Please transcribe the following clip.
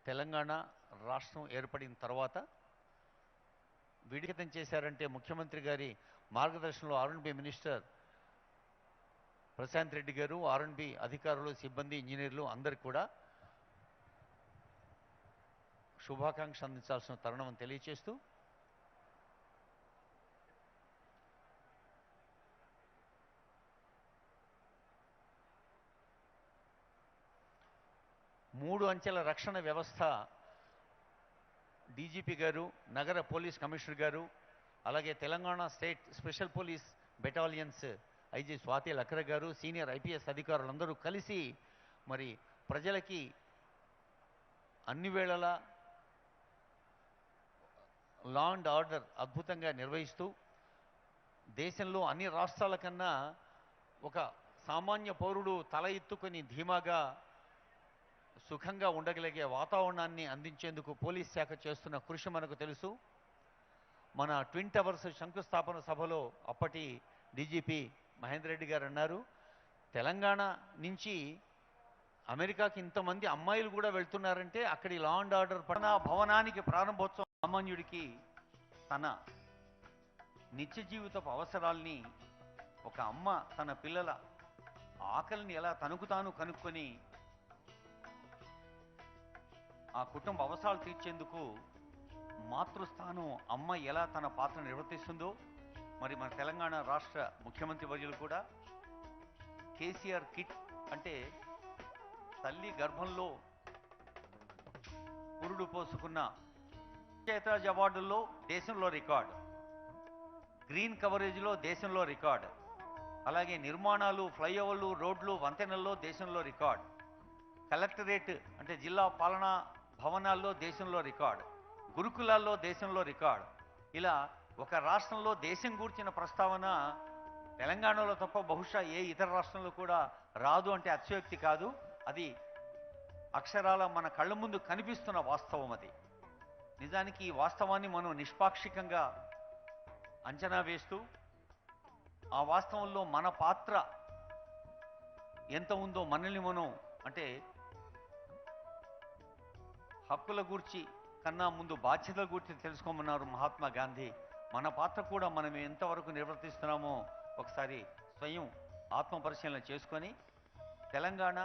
తెలంగాణ రాష్ట్రం ఏర్పడిన తర్వాత విడితం చేశారంటే ముఖ్యమంత్రి గారి మార్గదర్శనంలో ఆర్ఎండ్బి మినిస్టర్ ప్రశాంత్ రెడ్డి గారు, ఆర్ఎండ్బి అధికారులు, సిబ్బంది, ఇంజనీర్లు అందరికి కూడా శుభాకాంక్ష అందించాల్సిన తరుణం అని తెలియచేస్తూ మూడు అంచెల రక్షణ వ్యవస్థ డీజీపీ గారు, నగర పోలీస్ కమిషనర్ గారు, అలాగే Telangana state special police battalions IG Swathi Lakra గారు, సీనియర్ ఐపీఎస్ అధికారులందరూ కలిసి మరి ప్రజలకి అన్ని వేళలా లా అండ్ ఆర్డర్ అద్భుతంగా నిర్వహిస్తూ దేశంలో అన్ని రాష్ట్రాల కన్నా ఒక సామాన్య పౌరుడు తల ఎత్తుకొని ధీమాగా సుఖంగా ఉండగలిగే వాతావరణాన్ని అందించేందుకు పోలీస్ శాఖ చేస్తున్న కృషి మనకు తెలుసు. మన ట్విన్ టవర్స్ శంకుస్థాపన సభలో అప్పటి డీజీపీ మహేందర్ రెడ్డి గారు అన్నారు, తెలంగాణ నుంచి అమెరికాకి ఇంతమంది అమ్మాయిలు కూడా వెళ్తున్నారంటే అక్కడి లా అండ్ ఆర్డర్ పట్టణ భవనానికి ప్రారంభోత్సవం సామాన్యుడికి తన నిత్య జీవితపు అవసరాల్ని ఒక అమ్మ తన పిల్లల ఆకలిని ఎలా తనకు తాను కనుక్కొని ఆ కుటుంబ అవసరాలు తీర్చేందుకు మాతృస్థానం అమ్మ ఎలా తన పాత్ర నిర్వర్తిస్తుందో మరి మన తెలంగాణ రాష్ట్ర ముఖ్యమంత్రి వర్యులు కూడా కేసీఆర్ కిట్ అంటే తల్లి గర్భంలో పురుడు పోసుకున్న పంచాయతీరాజ్ అవార్డుల్లో దేశంలో రికార్డు, గ్రీన్ కవరేజ్లో దేశంలో రికార్డు, అలాగే నిర్మాణాలు, ఫ్లైఓవర్లు, రోడ్లు, వంతెనల్లో దేశంలో రికార్డు, కలెక్టరేట్ అంటే జిల్లా పాలనా భవనాల్లో దేశంలో రికార్డు, గురుకులాల్లో దేశంలో రికార్డు. ఇలా ఒక రాష్ట్రంలో దేశం గూర్చిన ప్రస్తావన తెలంగాణలో తప్ప బహుశా ఏ ఇతర రాష్ట్రంలో కూడా రాదు అంటే అతిశయోక్తి కాదు. అది అక్షరాల మన కళ్ళ ముందు కనిపిస్తున్న వాస్తవం. అది నిజానికి ఈ వాస్తవాన్ని మనం నిష్పాక్షికంగా అంచనా వేస్తూ ఆ వాస్తవంలో మన పాత్ర ఎంత ఉందో మనల్ని మనం అంటే హక్కుల గూర్చి కన్నా ముందు బాధ్యతల గురించి తెలుసుకోమన్నారు మహాత్మా గాంధీ. మన పాత్ర కూడా మనం ఎంతవరకు నిర్వర్తిస్తున్నామో ఒకసారి స్వయం ఆత్మపరిశీలన చేసుకొని తెలంగాణ